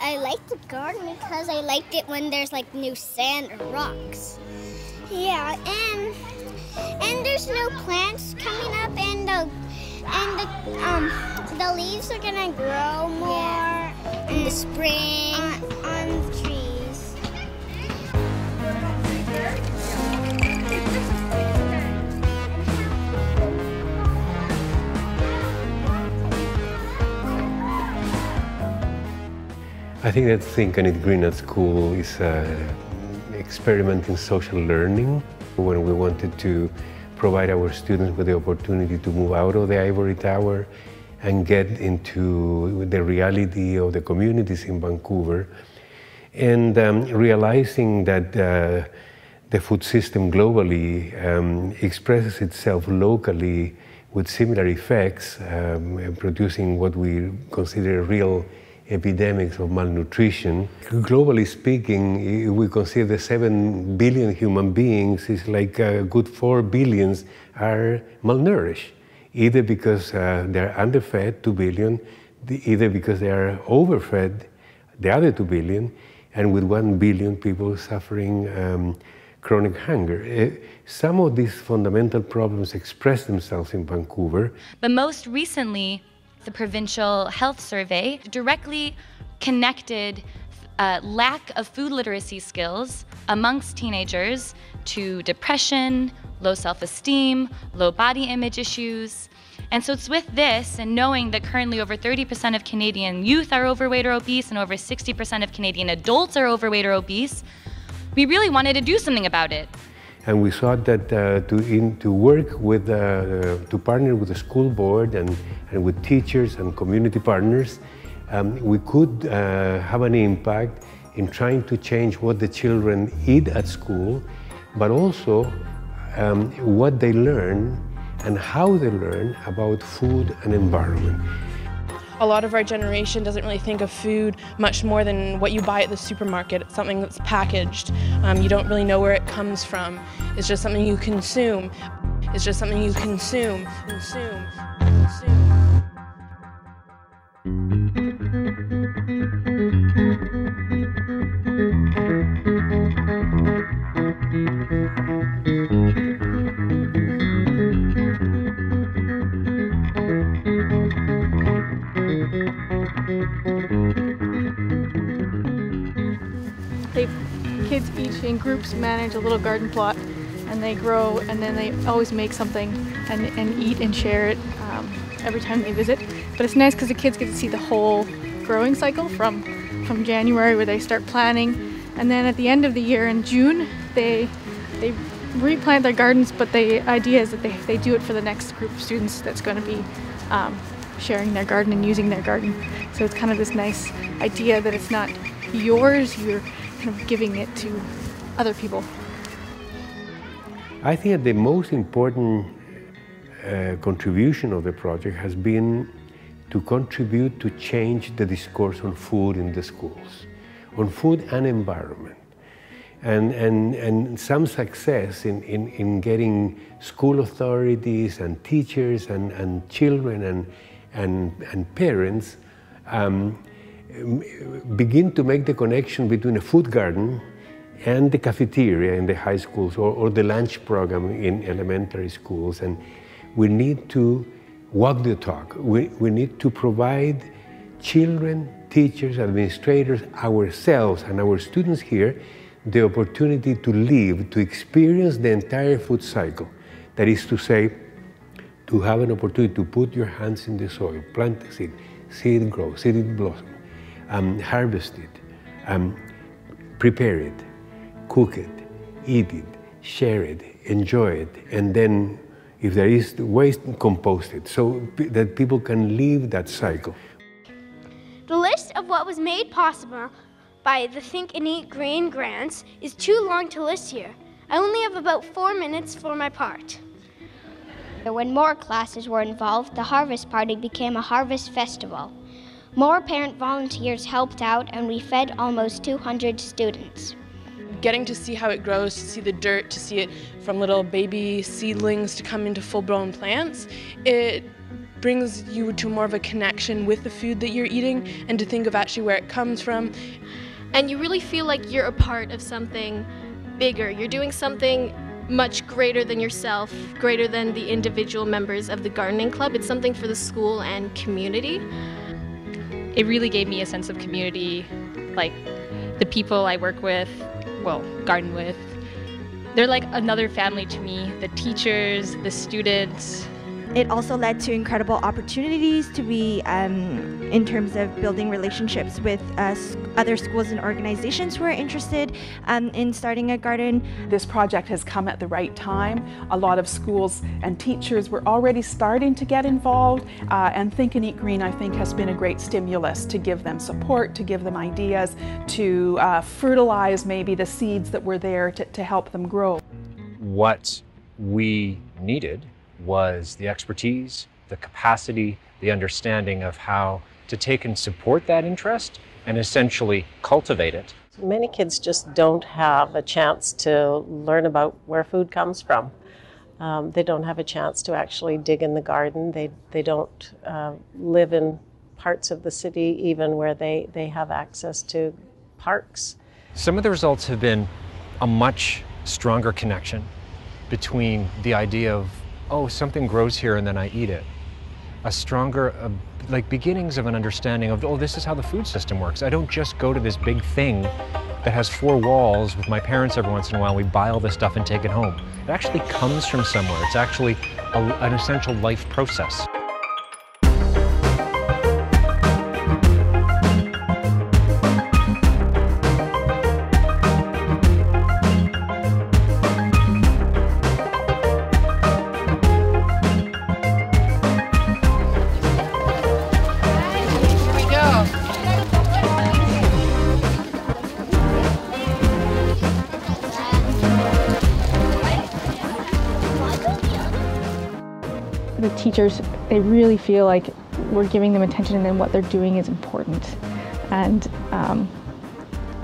I like the garden because I liked it when there's like new sand or rocks. Yeah, and there's new plants coming up, and the leaves are gonna grow more in the spring on the trees. I think that Think and Eat Green at school is experimenting social learning, when we wanted to provide our students with the opportunity to move out of the ivory tower and get into the reality of the communities in Vancouver, and realizing that the food system globally expresses itself locally with similar effects, producing what we consider real epidemics of malnutrition. Globally speaking, we consider 7 billion human beings, is like a good 4 billion are malnourished, either because they're underfed, 2 billion, either because they are overfed, the other 2 billion, and with 1 billion people suffering chronic hunger. Some of these fundamental problems express themselves in Vancouver. But most recently, the Provincial Health Survey directly connected lack of food literacy skills amongst teenagers to depression, low self-esteem, low body image issues. And so it's with this, and knowing that currently over 30% of Canadian youth are overweight or obese and over 60% of Canadian adults are overweight or obese, we really wanted to do something about it. And we thought that to work with, to partner with the school board and with teachers and community partners, we could have an impact in trying to change what the children eat at school, but also what they learn and how they learn about food and environment. A lot of our generation doesn't really think of food much more than what you buy at the supermarket. It's something that's packaged. You don't really know where it comes from. It's just something you consume. It's just something you consume. Kids each in groups manage a little garden plot, and they grow, and then they always make something and eat and share it every time they visit. But it's nice because the kids get to see the whole growing cycle from January, where they start planting, and then at the end of the year in June they replant their gardens. But the idea is that they do it for the next group of students that's going to be sharing their garden and using their garden. So it's kind of this nice idea that it's not yours, you're kind of giving it to other people. I think that the most important contribution of the project has been to contribute to change the discourse on food in the schools, on food and environment. And some success in getting school authorities and teachers and children and parents begin to make the connection between a food garden and the cafeteria in the high schools, or the lunch program in elementary schools. And we need to walk the talk. We need to provide children, teachers, administrators, ourselves and our students here the opportunity to live, to experience the entire food cycle. That is to say, to have an opportunity to put your hands in the soil, plant the seed, see it grow, see it blossom, harvest it, prepare it, cook it, eat it, share it, enjoy it, and then if there is waste, compost it, so that people can live that cycle. The list of what was made possible by the Think and Eat Green grants is too long to list here. I only have about 4 minutes for my part. When more classes were involved, the Harvest Party became a harvest festival. More parent volunteers helped out, and we fed almost 200 students. Getting to see how it grows, to see the dirt, to see it from little baby seedlings to come into full-blown plants, it brings you to more of a connection with the food that you're eating and to think of actually where it comes from. And you really feel like you're a part of something bigger. You're doing something much greater than yourself, greater than the individual members of the gardening club. It's something for the school and community. It really gave me a sense of community, like the people I work with, well, garden with. They're like another family to me, the teachers, the students. It also led to incredible opportunities to be in terms of building relationships with other schools and organizations who are interested in starting a garden. This project has come at the right time. A lot of schools and teachers were already starting to get involved, and Think and Eat Green, I think, has been a great stimulus to give them support, to give them ideas, to fertilize maybe the seeds that were there to help them grow. What we needed was the expertise, the capacity, the understanding of how to take and support that interest and essentially cultivate it. Many kids just don't have a chance to learn about where food comes from. They don't have a chance to actually dig in the garden. They don't live in parts of the city even where they have access to parks. Some of the results have been a much stronger connection between the idea of, oh, something grows here and then I eat it. A stronger, like beginnings of an understanding of, oh, this is how the food system works. I don't just go to this big thing that has 4 walls with my parents every once in a while. We buy all this stuff and take it home. It actually comes from somewhere. It's actually an essential life process. The teachers, they really feel like we're giving them attention and then what they're doing is important. And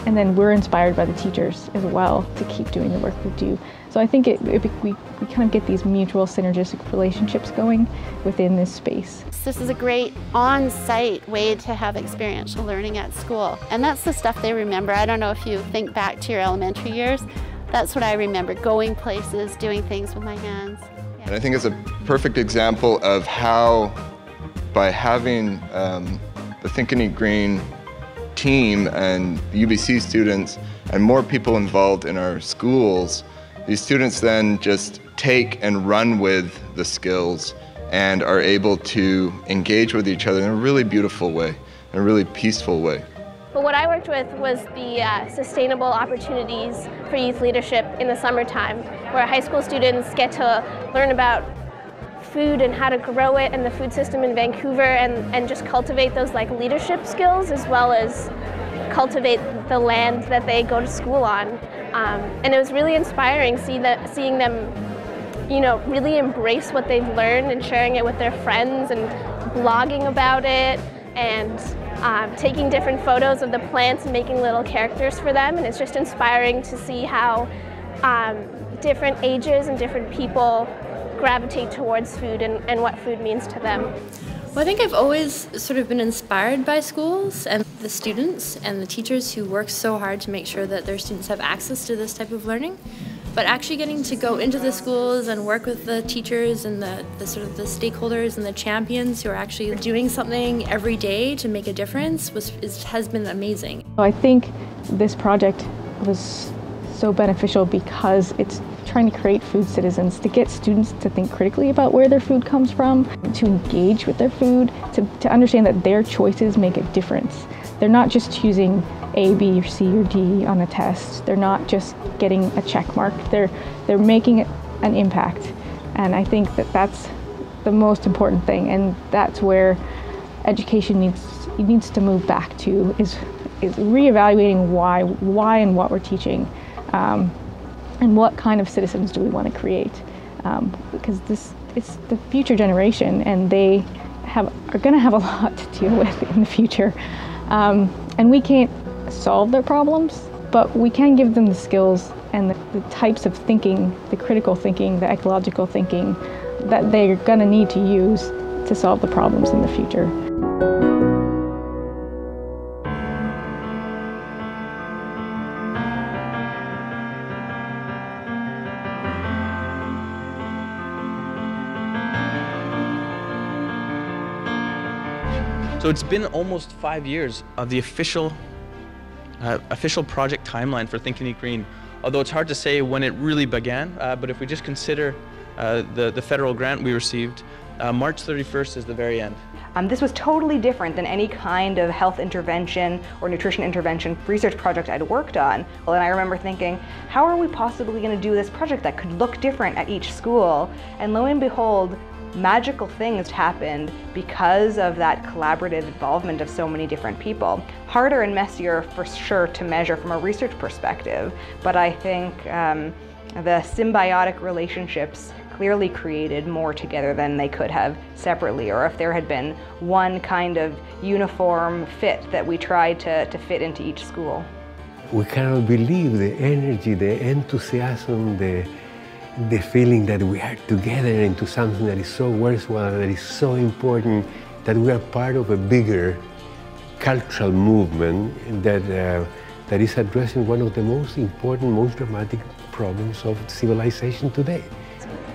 then we're inspired by the teachers as well to keep doing the work we do. So I think we kind of get these mutual synergistic relationships going within this space. This is a great on-site way to have experiential learning at school. And that's the stuff they remember. I don't know if you think back to your elementary years. That's what I remember, going places, doing things with my hands. Yeah. And I think it's a perfect example of how, by having the Think and Eat Green team and UBC students and more people involved in our schools, these students then just take and run with the skills and are able to engage with each other in a really beautiful way, in a really peaceful way. But what I worked with was the sustainable opportunities for youth leadership in the summertime, where high school students get to learn about food and how to grow it and the food system in Vancouver and just cultivate those like leadership skills as well as cultivate the land that they go to school on. And it was really inspiring seeing them, you know, really embrace what they've learned and sharing it with their friends and blogging about it and taking different photos of the plants and making little characters for them. And it's just inspiring to see how different ages and different people gravitate towards food and what food means to them. Well, I think I've always sort of been inspired by schools and the students and the teachers who work so hard to make sure that their students have access to this type of learning. But actually getting to go into the schools and work with the teachers and the sort of the stakeholders and the champions who are actually doing something every day to make a difference has been amazing. I think this project was so beneficial because it's trying to create food citizens, to get students to think critically about where their food comes from, to engage with their food, to understand that their choices make a difference. They're not just choosing A, B, or C, or D on a test. They're not just getting a check mark. They're making an impact. And I think that that's the most important thing, and that's where education needs to move back to, is reevaluating why and what we're teaching. And what kind of citizens do we want to create? Because it's the future generation, and they are going to have a lot to deal with in the future. And we can't solve their problems, but we can give them the skills and the types of thinking, the critical thinking, the ecological thinking that they're going to need to use to solve the problems in the future. So it's been almost 5 years of the official project timeline for Think and Eat Green, although it's hard to say when it really began, but if we just consider the federal grant we received, March 31st is the very end. This was totally different than any kind of health intervention or nutrition intervention research project I'd worked on. And I remember thinking, how are we possibly going to do this project that could look different at each school? And lo and behold, magical things happened because of that collaborative involvement of so many different people. Harder and messier for sure to measure from a research perspective, but I think the symbiotic relationships clearly created more together than they could have separately, or if there had been one kind of uniform fit that we tried to fit into each school. We cannot believe the energy, the enthusiasm, the feeling that we are together into something that is so worthwhile, that is so important, that we are part of a bigger cultural movement that is addressing one of the most important, most dramatic problems of civilization today.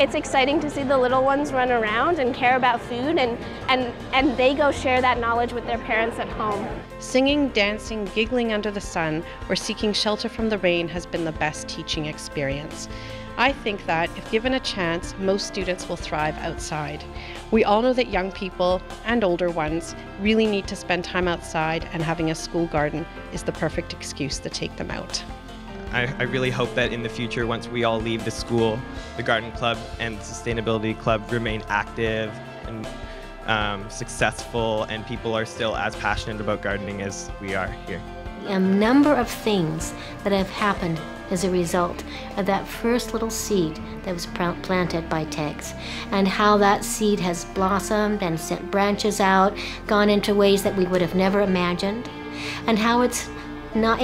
It's exciting to see the little ones run around and care about food, and they go share that knowledge with their parents at home. Singing, dancing, giggling under the sun, or seeking shelter from the rain has been the best teaching experience. I think that, if given a chance, most students will thrive outside. We all know that young people, and older ones, really need to spend time outside, and having a school garden is the perfect excuse to take them out. I really hope that in the future, once we all leave the school, the Garden Club and the Sustainability Club remain active and successful, and people are still as passionate about gardening as we are here. A number of things that have happened as a result of that first little seed that was planted by Tegs, and how that seed has blossomed and sent branches out, gone into ways that we would have never imagined, and how it's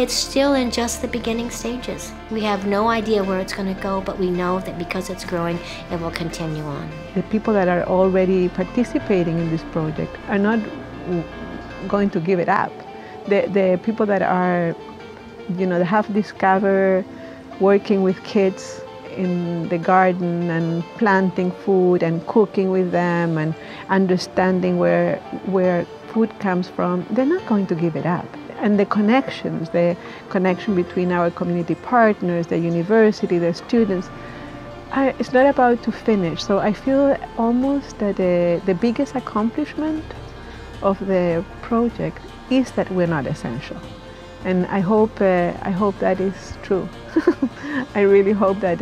still in just the beginning stages. We have no idea where it's going to go, but we know that because it's growing, it will continue on. The people that are already participating in this project are not going to give it up. The people that are, that have discovered working with kids in the garden and planting food and cooking with them and understanding where food comes from, they're not going to give it up. And the connection between our community partners, the university, the students, it's not about to finish. So I feel almost that the biggest accomplishment of the project is that we're not essential. And I hope that is true. I really hope that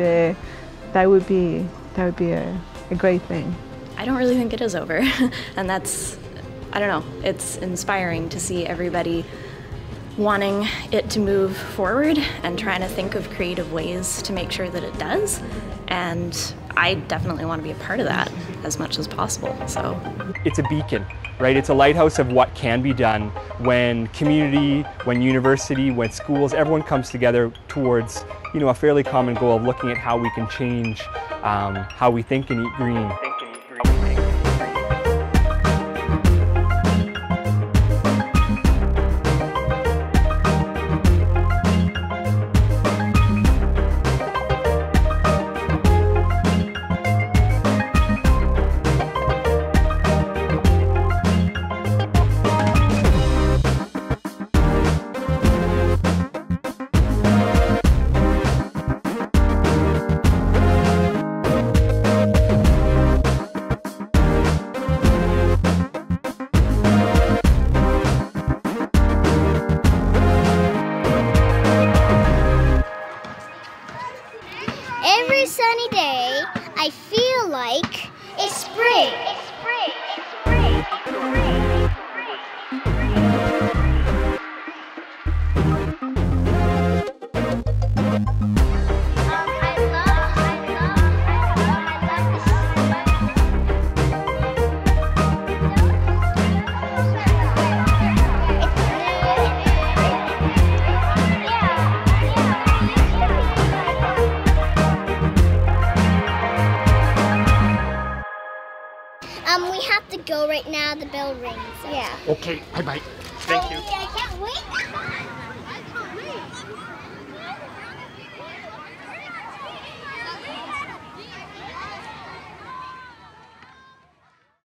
that would be a great thing. I don't really think it is over, and that's, I don't know, it's inspiring to see everybody wanting it to move forward and trying to think of creative ways to make sure that it does. And I definitely want to be a part of that as much as possible. So it's a beacon, right? It's a lighthouse of what can be done when community, when university, when schools, everyone comes together towards, a fairly common goal of looking at how we can change how we think and eat green. have to go right now. The bell rings. Yeah. Okay, bye-bye. Thank you. I can't wait.